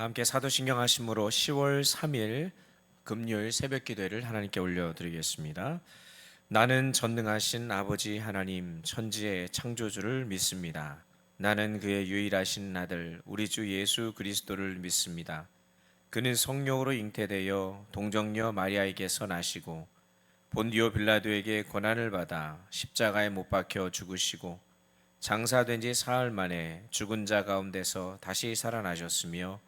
다 함께 사도신경 하심으로 10월 3일 금요일 새벽 기도회를 하나님께 올려드리겠습니다. 나는 전능하신 아버지 하나님 천지의 창조주를 믿습니다. 나는 그의 유일하신 아들 우리 주 예수 그리스도를 믿습니다. 그는 성령으로 잉태되어 동정녀 마리아에게서 나시고 본디오 빌라도에게 고난을 받아 십자가에 못 박혀 죽으시고 장사된 지 사흘 만에 죽은 자 가운데서 다시 살아나셨으며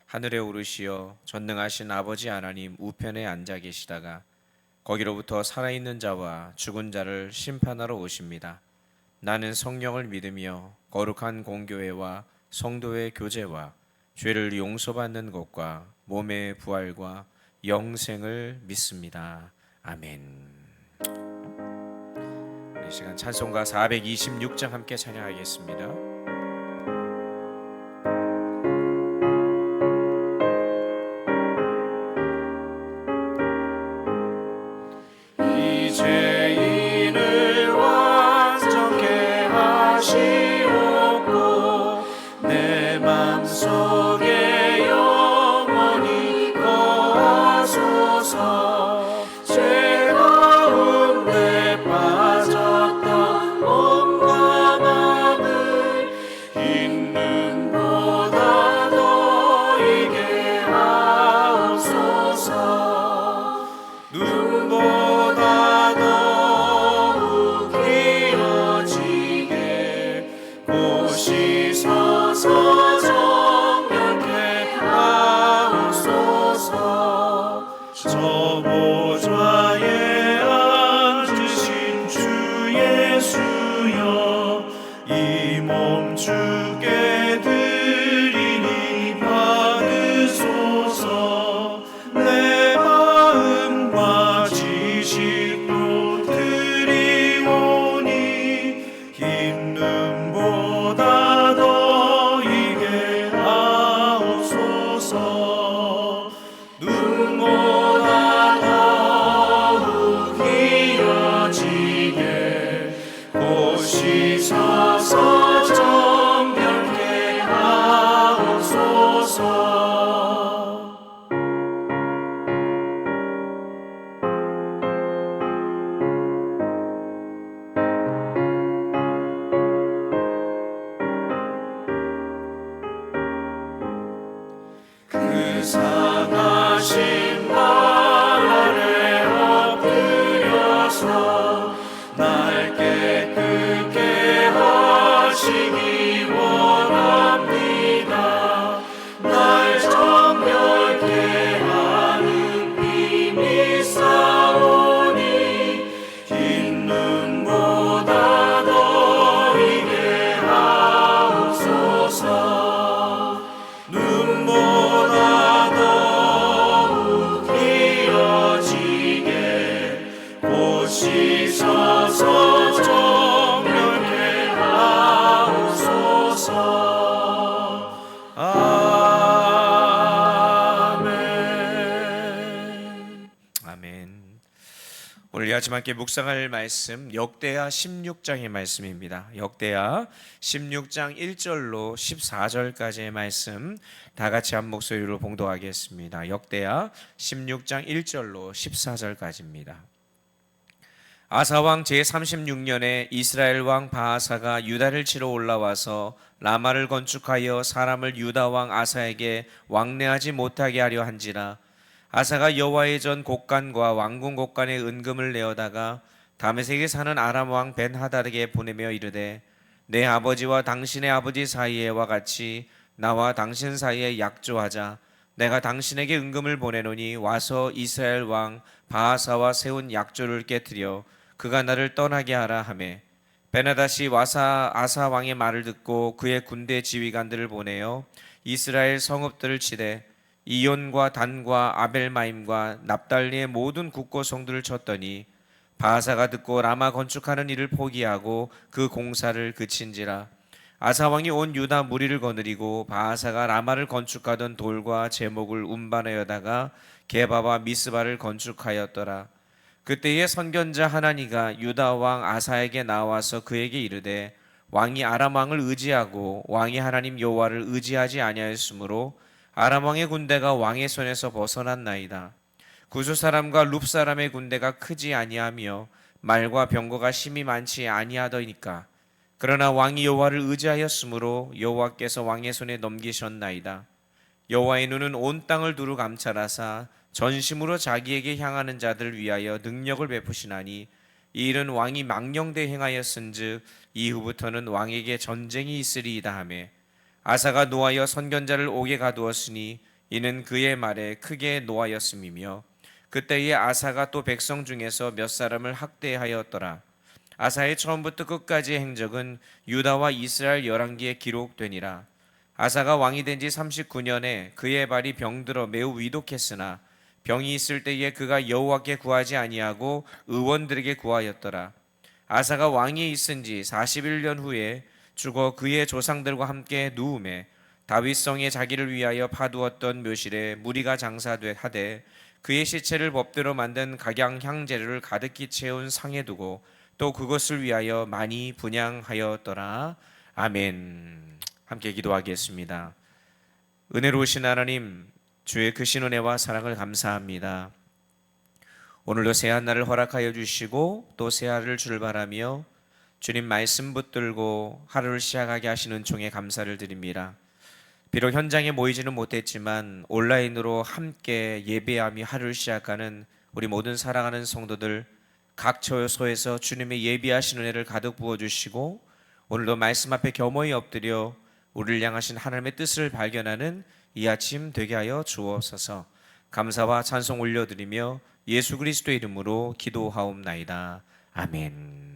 하늘에 오르시어 전능하신 아버지 하나님 우편에 앉아 계시다가 거기로부터 살아있는 자와 죽은 자를 심판하러 오십니다. 나는 성령을 믿으며 거룩한 공교회와 성도의 교제와 죄를 용서받는 것과 몸의 부활과 영생을 믿습니다. 아멘. 이 시간 찬송가 426장 함께 찬양하겠습니다. 죄인을 완전케 하시옵고 내 맘속에 영원히 거하소서. 죄 가운데 빠졌던 몸과 맘을 흰 눈보다 너에게 하옵소서. 눈보다 씻어서 정결케 하옵소서. 저 보좌에 앉으신 주 예수여 이 몸 주께 드리니 받으소서. 내 마음과 지식도 드리오니 흰 눈보다 너에게 하옵소서. 눈보다 더욱 이어지게 곧 씻어서 정결케 하옵소서. 그 상하신 발 아래 엎드려서 날 깨끗게 하시기 원합니다. 날 정결케 하는 비밀 싸우니 흰 눈보다 너에게 하옵소서. 눈보다 더욱 이어지게 곧 씻어서 정결케 하옵소서. 아멘. 아멘. 오늘 이 아침 함께 묵상할 말씀 역대하 16장의 말씀입니다. 역대하 16장 1절로 14절까지의 말씀 다 같이 한 목소리로 봉독하겠습니다. 역대하 16장 1절로 14절까지입니다. 아사왕 제36년에 이스라엘 왕 바하사가 유다를 치러 올라와서 라마를 건축하여 사람을 유다 왕 아사에게 왕래하지 못하게 하려 한지라. 아사가 여호와의 전 곡간과 왕궁 곡간에 은금을 내어다가 다메섹에 사는 아람 왕 벤하닷에게 보내며 이르되 내 아버지와 당신의 아버지 사이에와 같이 나와 당신 사이에 약조하자. 내가 당신에게 은금을 보내노니 와서 이스라엘 왕 바하사와 세운 약조를 깨뜨려 그가 나를 떠나게 하라 하매 벤하닷이 와서 아사 왕의 말을 듣고 그의 군대 지휘관들을 보내어 이스라엘 성읍들을 치되 이온과 단과 아벨마임과 납달리의 모든 국고 성들을 쳤더니 바하사가 듣고 라마 건축하는 일을 포기하고 그 공사를 그친지라. 아사 왕이 온 유다 무리를 거느리고 바하사가 라마를 건축하던 돌과 제목을 운반하여다가 게바와 미스바를 건축하였더라. 그때에 선견자 하나니가 유다 왕 아사에게 나와서 그에게 이르되 왕이 아람 왕을 의지하고 왕이 하나님 여호와를 의지하지 아니하였으므로 아람 왕의 군대가 왕의 손에서 벗어났나이다. 구스 사람과 룹 사람의 군대가 크지 아니하며 말과 병거가 심히 많지 아니하더니까. 그러나 왕이 여호와를 의지하였으므로 여호와께서 왕의 손에 넘기셨나이다. 여호와의 눈은 온 땅을 두루 감찰하사 전심으로 자기에게 향하는 자들을 위하여 능력을 베푸시나니 이 일은 왕이 망령되 행하였은즉 이후부터는 왕에게 전쟁이 있으리이다 하매 아사가 노하여 선견자를 옥에 가두었으니 이는 그의 말에 크게 노하였음이며 그때에 아사가 또 백성 중에서 몇 사람을 학대하였더라. 아사의 처음부터 끝까지의 행적은 유다와 이스라엘 열왕기에 기록되니라. 아사가 왕이 된 지 39년에 그의 발이 병들어 매우 위독했으나 병이 있을 때에 그가 여호와께 구하지 아니하고 의원들에게 구하였더라. 아사가 왕이 있은 지 41년 후에 죽어 그의 조상들과 함께 누움에 다윗성에 자기를 위하여 파두었던 묘실에 무리가 장사하되 그의 시체를 법대로 만든 각양 향재료를 가득히 채운 상에 두고 또 그것을 위하여 많이 분향하였더라. 아멘. 함께 기도하겠습니다. 은혜로우신 하나님, 주의 크신 은혜와 사랑을 감사합니다. 오늘도 새한 날을 허락하여 주시고 또 새하루를 출발하며 주님 말씀 붙들고 하루를 시작하게 하시는 종에 감사를 드립니다. 비록 현장에 모이지는 못했지만 온라인으로 함께 예배하며 하루를 시작하는 우리 모든 사랑하는 성도들 각 처소에서 주님의 예비하신 은혜를 가득 부어주시고 오늘도 말씀 앞에 겸허히 엎드려 우리를 향하신 하나님의 뜻을 발견하는 이 아침 되게 하여 주옵소서. 감사와 찬송 올려드리며 예수 그리스도의 이름으로 기도하옵나이다. 아멘.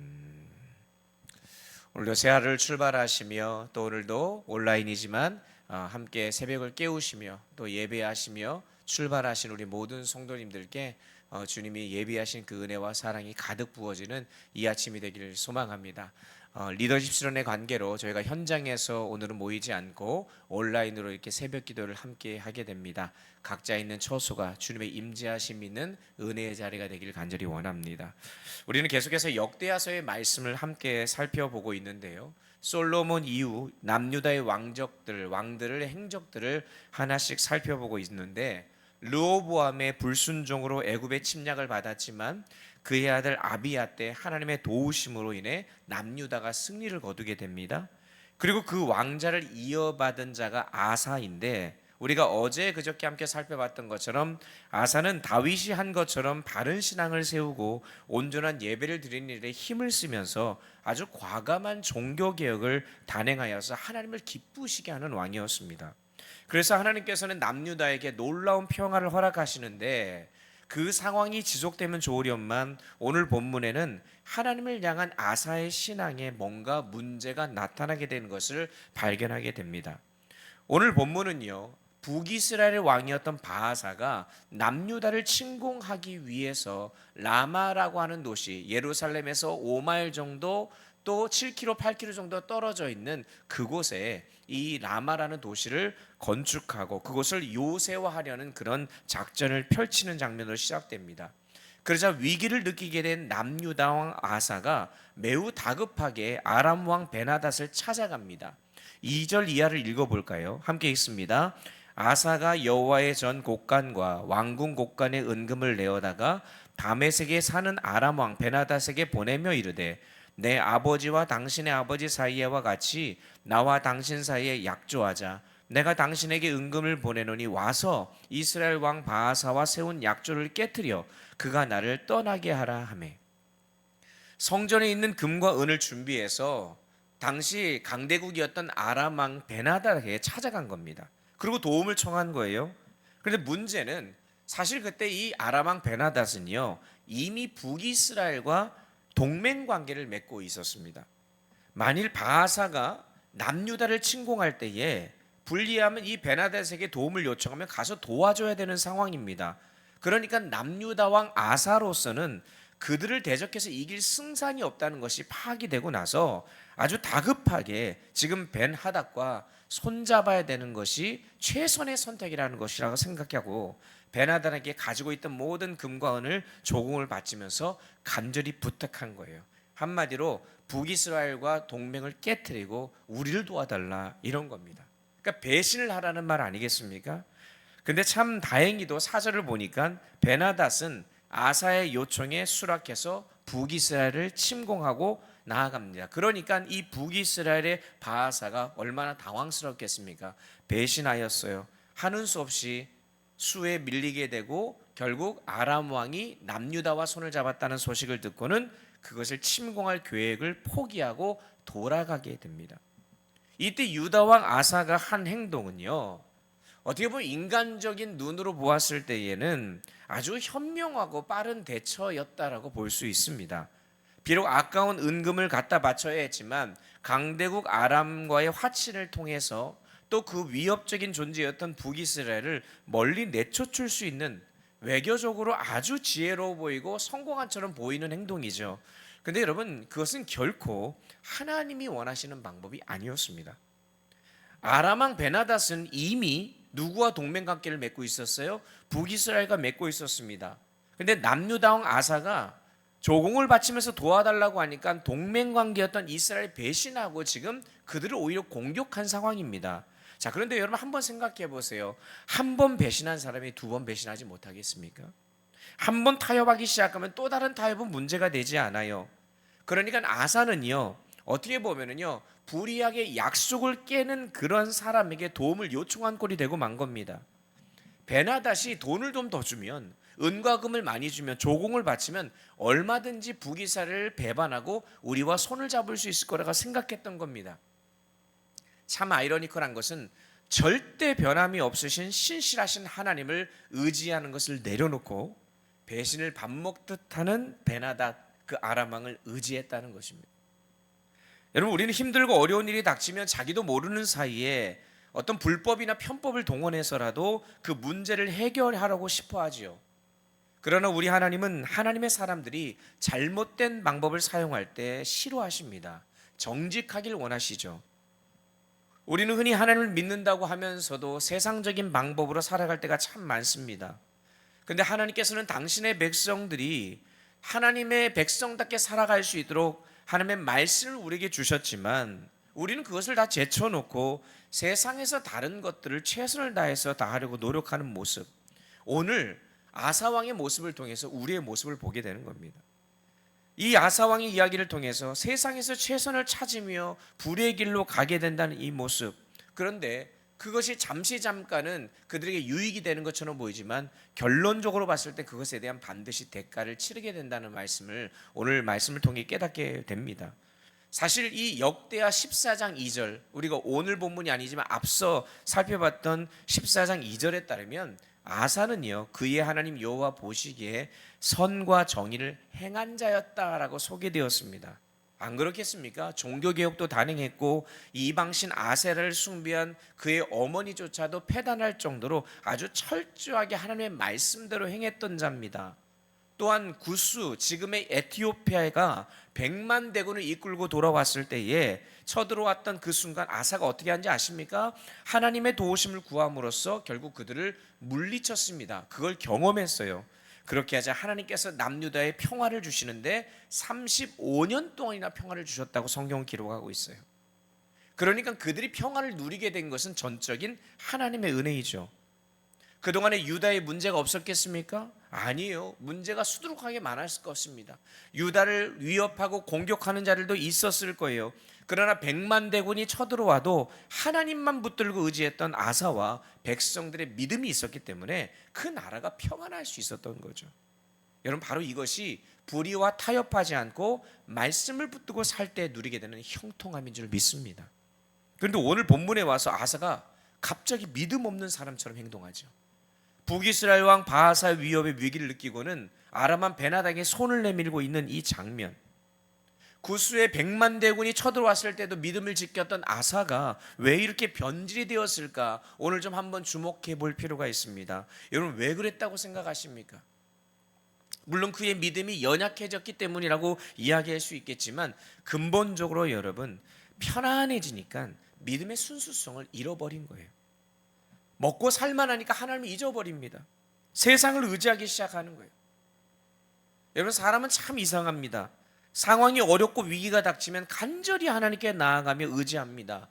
오늘도 새하루를 출발하시며 또 오늘도 온라인이지만 함께 새벽을 깨우시며 또 예배하시며 출발하신 우리 모든 성도님들께 주님이 예비하신 그 은혜와 사랑이 가득 부어지는 이 아침이 되기를 소망합니다. 리더십 수련의 관계로 저희가 현장에서 오늘은 모이지 않고 온라인으로 이렇게 새벽 기도를 함께 하게 됩니다. 각자 있는 처소가 주님의 임재하심 있는 은혜의 자리가 되길 간절히 원합니다. 우리는 계속해서 역대하서의 말씀을 함께 살펴보고 있는데요. 솔로몬 이후 남유다의 왕들의 행적들을 하나씩 살펴보고 있는데 르호보암의 불순종으로 애굽의 침략을 받았지만 그의 아들 아비야 때 하나님의 도우심으로 인해 남유다가 승리를 거두게 됩니다. 그리고 그 왕자를 이어받은 자가 아사인데 우리가 어제 그저께 함께 살펴봤던 것처럼 아사는 다윗이 한 것처럼 바른 신앙을 세우고 온전한 예배를 드리는 일에 힘을 쓰면서 아주 과감한 종교개혁을 단행하여서 하나님을 기쁘시게 하는 왕이었습니다. 그래서 하나님께서는 남유다에게 놀라운 평화를 허락하시는데 그 상황이 지속되면 좋으련만 오늘 본문에는 하나님을 향한 아사의 신앙에 뭔가 문제가 나타나게 되는 것을 발견하게 됩니다. 오늘 본문은요, 북이스라엘의 왕이었던 바하사가 남유다를 침공하기 위해서 라마라고 하는 도시, 예루살렘에서 5마일 정도 또 7km, 8km 정도 떨어져 있는 그곳에 이 라마라는 도시를 건축하고 그것을 요새화하려는 그런 작전을 펼치는 장면으로 시작됩니다. 그러자 위기를 느끼게 된 남유다 왕 아사가 매우 다급하게 아람 왕 베나닷을 찾아갑니다. 2절 이하를 읽어볼까요? 함께 읽습니다. 아사가 여호와의 전 곡간과 왕궁 곡간의 은금을 내어다가 다메섹에 사는 아람 왕 베나닷에게 보내며 이르되 내 아버지와 당신의 아버지 사이에와 같이 나와 당신 사이에 약조하자. 내가 당신에게 은금을 보내노니 와서 이스라엘 왕 바하사와 세운 약조를 깨뜨려 그가 나를 떠나게 하라 하매. 성전에 있는 금과 은을 준비해서 당시 강대국이었던 아람 왕 베나닷에게 찾아간 겁니다. 그리고 도움을 청한 거예요. 그런데 문제는 사실 그때 이 아람 왕 베나닷은요 이미 북이스라엘과 동맹 관계를 맺고 있었습니다. 만일 바하사가 남유다를 침공할 때에 불리하면 이 베나닷에게 도움을 요청하면 가서 도와줘야 되는 상황입니다. 그러니까 남유다 왕 아사로서는 그들을 대적해서 이길 승산이 없다는 것이 파악이 되고 나서 아주 다급하게 지금 벤하닷과 손잡아야 되는 것이 최선의 선택이라는 것이라고 생각하고 베나닷에게 가지고 있던 모든 금과 은을 조공을 바치면서 간절히 부탁한 거예요. 한마디로 북이스라엘과 동맹을 깨트리고 우리를 도와달라 이런 겁니다. 그러니까 배신을 하라는 말 아니겠습니까? 근데 참 다행히도 사절을 보니까 베나닷은 아사의 요청에 수락해서 북이스라엘을 침공하고 나아갑니다. 그러니까 이 북이스라엘의 바하사가 얼마나 당황스럽겠습니까? 배신하였어요. 하는 수 없이 수에 밀리게 되고 결국 아람 왕이 남유다와 손을 잡았다는 소식을 듣고는 그것을 침공할 계획을 포기하고 돌아가게 됩니다. 이때 유다 왕 아사가 한 행동은요, 어떻게 보면 인간적인 눈으로 보았을 때에는 아주 현명하고 빠른 대처였다라고 볼 수 있습니다. 비록 아까운 은금을 갖다 바쳐야 했지만 강대국 아람과의 화친을 통해서 또 그 위협적인 존재였던 북이스라엘을 멀리 내쫓을 수 있는 외교적으로 아주 지혜로워 보이고 성공한처럼 보이는 행동이죠. 근데 여러분, 그것은 결코 하나님이 원하시는 방법이 아니었습니다. 아람 왕 베나닷은 이미 누구와 동맹관계를 맺고 있었어요? 북이스라엘과 맺고 있었습니다. 근데 남유다 왕 아사가 조공을 바치면서 도와달라고 하니까 동맹관계였던 이스라엘 배신하고 지금 그들을 오히려 공격한 상황입니다. 자, 그런데 여러분 한번 생각해 보세요. 한 번 배신한 사람이 두 번 배신하지 못하겠습니까? 한 번 타협하기 시작하면 또 다른 타협은 문제가 되지 않아요. 그러니까 아사는요, 어떻게 보면은요, 불의하게 약속을 깨는 그런 사람에게 도움을 요청한 꼴이 되고 만 겁니다. 베나닷이 돈을 좀 더 주면, 은과 금을 많이 주면, 조공을 바치면 얼마든지 북이스라엘을 배반하고 우리와 손을 잡을 수 있을 거라고 생각했던 겁니다. 참 아이러니컬한 것은 절대 변함이 없으신 신실하신 하나님을 의지하는 것을 내려놓고 배신을 밥 먹듯 하는 베나닷, 그 아람 왕을 의지했다는 것입니다. 여러분, 우리는 힘들고 어려운 일이 닥치면 자기도 모르는 사이에 어떤 불법이나 편법을 동원해서라도 그 문제를 해결하려고 싶어 하지요. 그러나 우리 하나님은 하나님의 사람들이 잘못된 방법을 사용할 때 싫어하십니다. 정직하길 원하시죠. 우리는 흔히 하나님을 믿는다고 하면서도 세상적인 방법으로 살아갈 때가 참 많습니다. 그런데 하나님께서는 당신의 백성들이 하나님의 백성답게 살아갈 수 있도록 하나님의 말씀을 우리에게 주셨지만 우리는 그것을 다 제쳐놓고 세상에서 다른 것들을 최선을 다해서 다 하려고 노력하는 모습, 오늘 아사왕의 모습을 통해서 우리의 모습을 보게 되는 겁니다. 이 아사왕의 이야기를 통해서 세상에서 최선을 찾으며 불의 길로 가게 된다는 이 모습, 그런데 그것이 잠깐은 그들에게 유익이 되는 것처럼 보이지만 결론적으로 봤을 때 그것에 대한 반드시 대가를 치르게 된다는 말씀을 오늘 말씀을 통해 깨닫게 됩니다. 사실 이 역대하 14장 2절, 우리가 오늘 본문이 아니지만 앞서 살펴봤던 14장 2절에 따르면 아사는요, 그의 하나님 여호와 보시기에 선과 정의를 행한 자였다라고 소개되었습니다. 안 그렇겠습니까? 종교개혁도 단행했고 이방신 아세라를 숭배한 그의 어머니조차도 폐단할 정도로 아주 철저하게 하나님의 말씀대로 행했던 자입니다. 또한 구스, 지금의 에티오피아가 100만 대군을 이끌고 돌아왔을 때에 쳐들어왔던 그 순간 아사가 어떻게 한지 아십니까? 하나님의 도우심을 구함으로써 결국 그들을 물리쳤습니다. 그걸 경험했어요. 그렇게 하자 하나님께서 남유다에 평화를 주시는데 35년 동안이나 평화를 주셨다고 성경은 기록하고 있어요. 그러니까 그들이 평화를 누리게 된 것은 전적인 하나님의 은혜이죠. 그동안에 유다에 문제가 없었겠습니까? 아니에요. 문제가 수두룩하게 많았을 것입니다. 유다를 위협하고 공격하는 자들도 있었을 거예요. 그러나 100만 대군이 쳐들어와도 하나님만 붙들고 의지했던 아사와 백성들의 믿음이 있었기 때문에 그 나라가 평안할 수 있었던 거죠. 여러분, 바로 이것이 불의와 타협하지 않고 말씀을 붙들고 살 때 누리게 되는 형통함인 줄 믿습니다. 그런데 오늘 본문에 와서 아사가 갑자기 믿음 없는 사람처럼 행동하죠. 북이스라엘 왕 바하사의 위협의 위기를 느끼고는 아람 왕 베나닥에 손을 내밀고 있는 이 장면, 구스의 100만 대군이 쳐들어왔을 때도 믿음을 지켰던 아사가 왜 이렇게 변질이 되었을까? 오늘 좀 한번 주목해 볼 필요가 있습니다. 여러분, 왜 그랬다고 생각하십니까? 물론 그의 믿음이 연약해졌기 때문이라고 이야기할 수 있겠지만 근본적으로 여러분, 편안해지니까 믿음의 순수성을 잃어버린 거예요. 먹고 살만하니까 하나님을 잊어버립니다. 세상을 의지하기 시작하는 거예요. 여러분, 사람은 참 이상합니다. 상황이 어렵고 위기가 닥치면 간절히 하나님께 나아가며 의지합니다.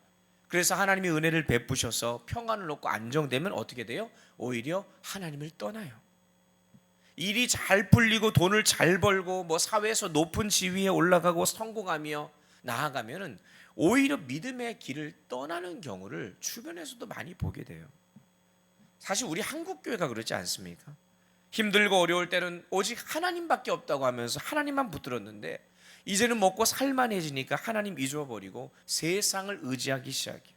그래서 하나님이 은혜를 베푸셔서 평안을 얻고 안정되면 어떻게 돼요? 오히려 하나님을 떠나요. 일이 잘 풀리고 돈을 잘 벌고 뭐 사회에서 높은 지위에 올라가고 성공하며 나아가면은 오히려 믿음의 길을 떠나는 경우를 주변에서도 많이 보게 돼요. 사실 우리 한국 교회가 그렇지 않습니까? 힘들고 어려울 때는 오직 하나님밖에 없다고 하면서 하나님만 붙들었는데 이제는 먹고 살만해지니까 하나님 잊어버리고 세상을 의지하기 시작해요.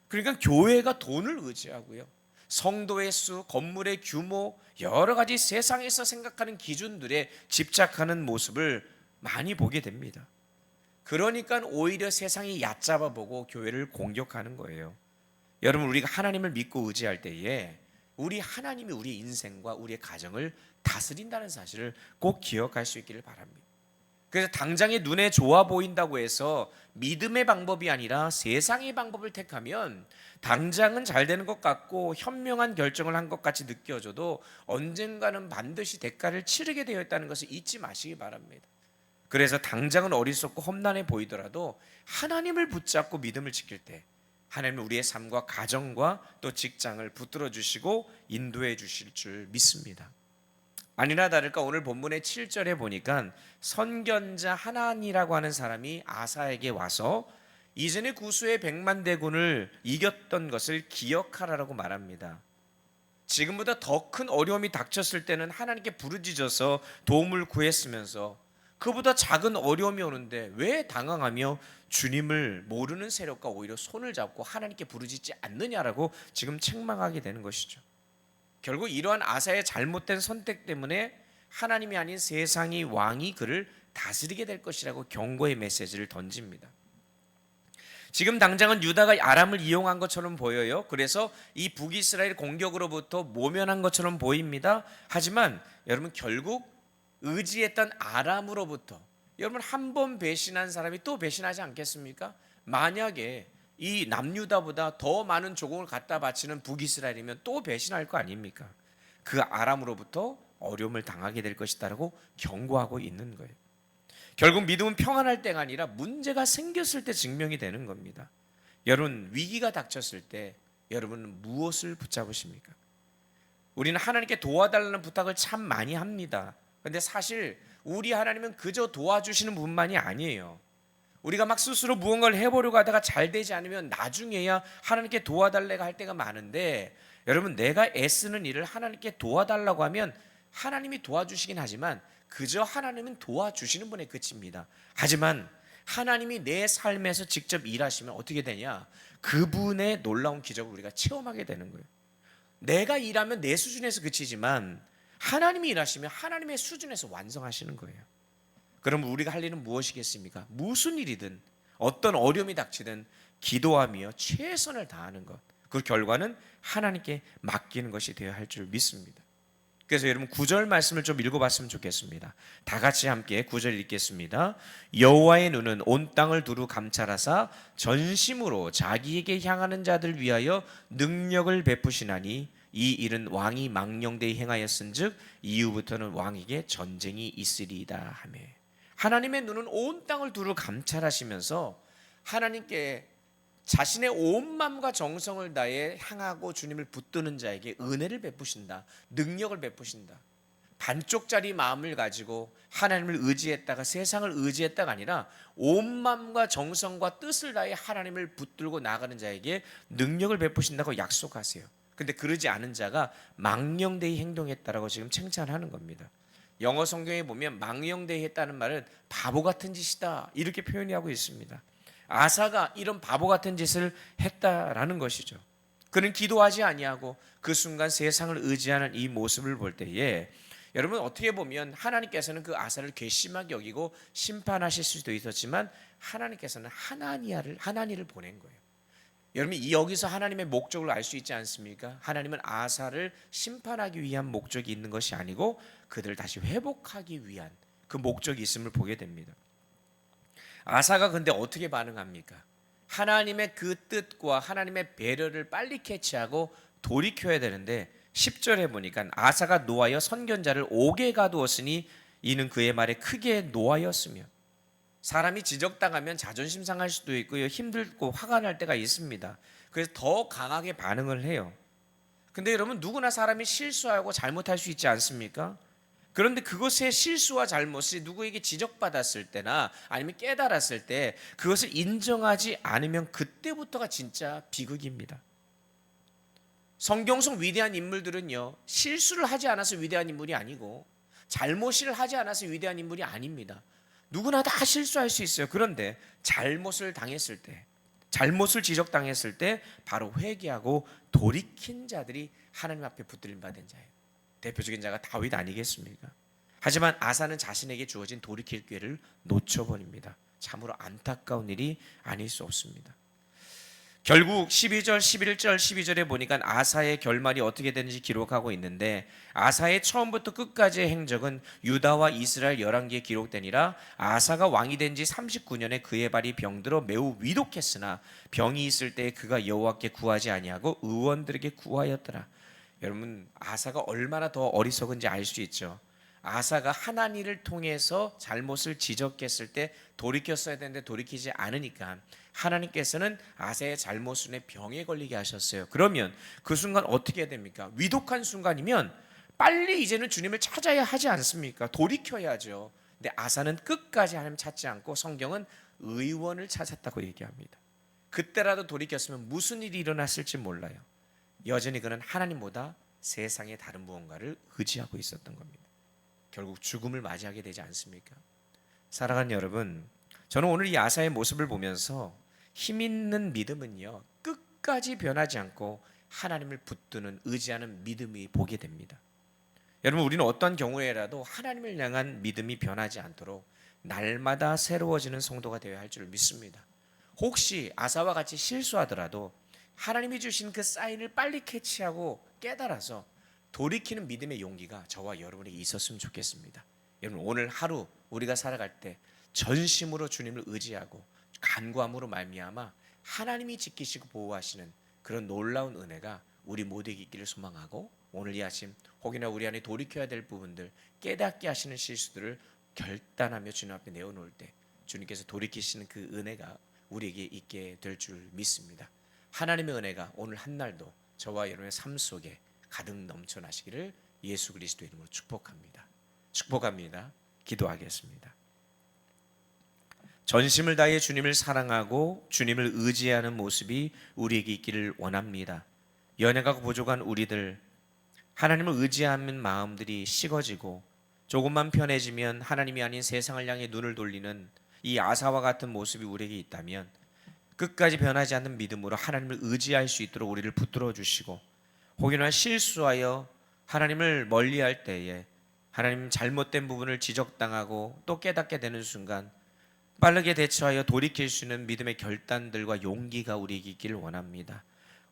그러니까 교회가 돈을 의지하고요, 성도의 수, 건물의 규모, 여러 가지 세상에서 생각하는 기준들에 집착하는 모습을 많이 보게 됩니다. 그러니까 오히려 세상이 얕잡아 보고 교회를 공격하는 거예요. 여러분, 우리가 하나님을 믿고 의지할 때에 우리 하나님이 우리 인생과 우리의 가정을 다스린다는 사실을 꼭 기억할 수 있기를 바랍니다. 그래서 당장에 눈에 좋아 보인다고 해서 믿음의 방법이 아니라 세상의 방법을 택하면 당장은 잘 되는 것 같고 현명한 결정을 한 것 같이 느껴져도 언젠가는 반드시 대가를 치르게 되어 있다는 것을 잊지 마시기 바랍니다. 그래서 당장은 어리석고 험난해 보이더라도 하나님을 붙잡고 믿음을 지킬 때 하나님은 우리의 삶과 가정과 또 직장을 붙들어 주시고 인도해 주실 줄 믿습니다. 아니나 다를까 오늘 본문의 7절에 보니까 선견자 하나니라고 하는 사람이 아사에게 와서 이전에 구수의 100만 대군을 이겼던 것을 기억하라고 말합니다. 지금보다 더 큰 어려움이 닥쳤을 때는 하나님께 부르짖어서 도움을 구했으면서 그보다 작은 어려움이 오는데 왜 당황하며 주님을 모르는 세력과 오히려 손을 잡고 하나님께 부르짖지 않느냐라고 지금 책망하게 되는 것이죠. 결국 이러한 아사의 잘못된 선택 때문에 하나님이 아닌 세상의 왕이 그를 다스리게 될 것이라고 경고의 메시지를 던집니다. 지금 당장은 유다가 아람을 이용한 것처럼 보여요. 그래서 이 북이스라엘 공격으로부터 모면한 것처럼 보입니다. 하지만 여러분, 결국 의지했던 아람으로부터 여러분 한 번 배신한 사람이 또 배신하지 않겠습니까? 만약에 이 남유다보다 더 많은 조공을 갖다 바치는 북이스라엘이면 또 배신할 거 아닙니까? 그 아람으로부터 어려움을 당하게 될 것이다라고 경고하고 있는 거예요. 결국 믿음은 평안할 때가 아니라 문제가 생겼을 때 증명이 되는 겁니다. 여러분, 위기가 닥쳤을 때 여러분은 무엇을 붙잡으십니까? 우리는 하나님께 도와달라는 부탁을 참 많이 합니다. 그런데 사실 우리 하나님은 그저 도와주시는 분만이 아니에요. 우리가 막 스스로 무언가를 해보려고 하다가 잘 되지 않으면 나중에야 하나님께 도와달라고 할 때가 많은데, 여러분, 내가 애쓰는 일을 하나님께 도와달라고 하면 하나님이 도와주시긴 하지만 그저 하나님은 도와주시는 분에 그칩니다. 하지만 하나님이 내 삶에서 직접 일하시면 어떻게 되냐? 그분의 놀라운 기적을 우리가 체험하게 되는 거예요. 내가 일하면 내 수준에서 그치지만 하나님이 일하시면 하나님의 수준에서 완성하시는 거예요. 그럼 우리가 할 일은 무엇이겠습니까? 무슨 일이든 어떤 어려움이 닥치든 기도하며 최선을 다하는 것, 그 결과는 하나님께 맡기는 것이 되어야 할 줄 믿습니다. 그래서 여러분 9절 말씀을 좀 읽어봤으면 좋겠습니다. 다 같이 함께 9절 읽겠습니다. 여호와의 눈은 온 땅을 두루 감찰하사 전심으로 자기에게 향하는 자들 위하여 능력을 베푸시나니 이 일은 왕이 망령되이 행하였은즉 이후부터는 왕에게 전쟁이 있으리이다 하며, 하나님의 눈은 온 땅을 두루 감찰하시면서 하나님께 자신의 온 마음과 정성을 다해 향하고 주님을 붙드는 자에게 은혜를 베푸신다, 능력을 베푸신다. 반쪽짜리 마음을 가지고 하나님을 의지했다가 세상을 의지했다가 아니라 온 마음과 정성과 뜻을 다해 하나님을 붙들고 나가는 자에게 능력을 베푸신다고 약속하세요. 근데 그러지 않은 자가 망령되이 행동했다라고 지금 칭찬하는 겁니다. 영어 성경에 보면 망령되이 했다는 말은 바보 같은 짓이다 이렇게 표현하고 있습니다. 아사가 이런 바보 같은 짓을 했다라는 것이죠. 그는 기도하지 아니하고 그 순간 세상을 의지하는 이 모습을 볼 때에 여러분, 어떻게 보면 하나님께서는 그 아사를 괘씸하게 여기고 심판하실 수도 있었지만 하나님께서는 하나니를 보낸 거예요. 여러분, 여기서 하나님의 목적을 알 수 있지 않습니까? 하나님은 아사를 심판하기 위한 목적이 있는 것이 아니고 그들을 다시 회복하기 위한 그 목적이 있음을 보게 됩니다. 아사가 근데 어떻게 반응합니까? 하나님의 그 뜻과 하나님의 배려를 빨리 캐치하고 돌이켜야 되는데 10절에 보니까 아사가 노하여 선견자를 옥에 가두었으니 이는 그의 말에 크게 노하였으며, 사람이 지적당하면 자존심 상할 수도 있고요. 힘들고 화가 날 때가 있습니다. 그래서 더 강하게 반응을 해요. 근데 여러분, 누구나 사람이 실수하고 잘못할 수 있지 않습니까? 그런데 그것의 실수와 잘못이 누구에게 지적받았을 때나 아니면 깨달았을 때 그것을 인정하지 않으면 그때부터가 진짜 비극입니다. 성경 속 위대한 인물들은요, 실수를 하지 않아서 위대한 인물이 아니고 잘못을 하지 않아서 위대한 인물이 아닙니다. 누구나 다 실수할 수 있어요. 그런데 잘못을 당했을 때, 잘못을 지적당했을 때 바로 회개하고 돌이킨 자들이 하나님 앞에 붙들림 받은 자예요. 대표적인 자가 다윗 아니겠습니까? 하지만 아사는 자신에게 주어진 돌이킬 기회를 놓쳐버립니다. 참으로 안타까운 일이 아닐 수 없습니다. 결국 12절, 11절, 12절에 보니까 아사의 결말이 어떻게 되는지 기록하고 있는데, 아사의 처음부터 끝까지의 행적은 유다와 이스라엘 열왕기에 기록되니라. 아사가 왕이 된 지 39년에 그의 발이 병들어 매우 위독했으나 병이 있을 때 그가 여호와께 구하지 아니하고 의원들에게 구하였더라. 여러분, 아사가 얼마나 더 어리석은지 알 수 있죠. 아사가 하나님을 통해서 잘못을 지적했을 때 돌이켰어야 되는데 돌이키지 않으니까 하나님께서는 아사의 잘못을 인해 병에 걸리게 하셨어요. 그러면 그 순간 어떻게 해야 됩니까? 위독한 순간이면 빨리 이제는 주님을 찾아야 하지 않습니까? 돌이켜야죠. 근데 아사는 끝까지 하나님 찾지 않고 성경은 의원을 찾았다고 얘기합니다. 그때라도 돌이켰으면 무슨 일이 일어났을지 몰라요. 여전히 그는 하나님보다 세상의 다른 무언가를 의지하고 있었던 겁니다. 결국 죽음을 맞이하게 되지 않습니까? 사랑하는 여러분, 저는 오늘 이 아사의 모습을 보면서 힘 있는 믿음은요, 끝까지 변하지 않고 하나님을 붙드는, 의지하는 믿음이 보게 됩니다. 여러분, 우리는 어떤 경우에라도 하나님을 향한 믿음이 변하지 않도록 날마다 새로워지는 성도가 되어야 할 줄 믿습니다. 혹시 아사와 같이 실수하더라도 하나님이 주신 그 사인을 빨리 캐치하고 깨달아서 돌이키는 믿음의 용기가 저와 여러분에게 있었으면 좋겠습니다. 여러분, 오늘 하루 우리가 살아갈 때 전심으로 주님을 의지하고 간구함으로 말미암아 하나님이 지키시고 보호하시는 그런 놀라운 은혜가 우리 모두에게 있기를 소망하고, 오늘 이 아침 혹여나 우리 안에 돌이켜야 될 부분들, 깨닫게 하시는 실수들을 결단하며 주님 앞에 내어놓을 때 주님께서 돌이키시는 그 은혜가 우리에게 있게 될 줄 믿습니다. 하나님의 은혜가 오늘 한날도 저와 여러분의 삶 속에 가득 넘쳐나시기를 예수 그리스도 이름으로 축복합니다. 축복합니다. 기도하겠습니다. 전심을 다해 주님을 사랑하고 주님을 의지하는 모습이 우리에게 있기를 원합니다. 연약하고 부족한 우리들, 하나님을 의지하는 마음들이 식어지고 조금만 편해지면 하나님이 아닌 세상을 향해 눈을 돌리는 이 아사와 같은 모습이 우리에게 있다면 끝까지 변하지 않는 믿음으로 하나님을 의지할 수 있도록 우리를 붙들어 주시고, 혹여나 실수하여 하나님을 멀리할 때에 하나님 잘못된 부분을 지적당하고 또 깨닫게 되는 순간 빠르게 대처하여 돌이킬 수 있는 믿음의 결단들과 용기가 우리에게 있기를 원합니다.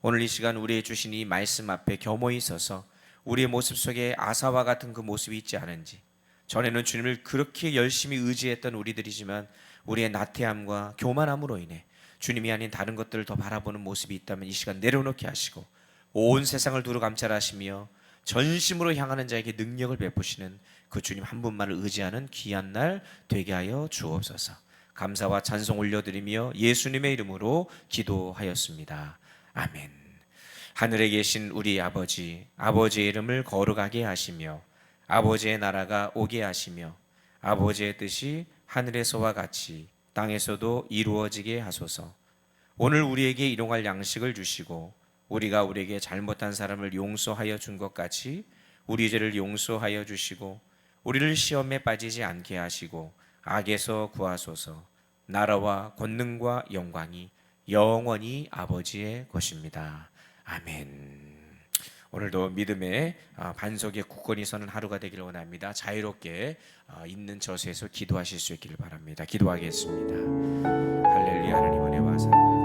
오늘 이 시간 우리의 주신 이 말씀 앞에 겸허히 서서 우리의 모습 속에 아사와 같은 그 모습이 있지 않은지, 전에는 주님을 그렇게 열심히 의지했던 우리들이지만 우리의 나태함과 교만함으로 인해 주님이 아닌 다른 것들을 더 바라보는 모습이 있다면 이 시간 내려놓게 하시고 온 세상을 두루 감찰하시며 전심으로 향하는 자에게 능력을 베푸시는 그 주님 한 분만을 의지하는 귀한 날 되게 하여 주옵소서. 감사와 찬송 올려드리며 예수님의 이름으로 기도하였습니다. 아멘. 하늘에 계신 우리 아버지, 아버지의 이름을 거룩하게 하시며 아버지의 나라가 오게 하시며 아버지의 뜻이 하늘에서와 같이 땅에서도 이루어지게 하소서. 오늘 우리에게 일용할 양식을 주시고 우리가 우리에게 잘못한 사람을 용서하여 준 것 같이 우리 죄를 용서하여 주시고 우리를 시험에 빠지지 않게 하시고 악에서 구하소서. 나라와 권능과 영광이 영원히 아버지의 것입니다. 아멘. 오늘도 믿음의 반석에 굳건히 서는 하루가 되기를 원합니다. 자유롭게 있는 저수에서 기도하실 수 있기를 바랍니다. 기도하겠습니다. 할렐루야. 하나님 은혜와 사랑을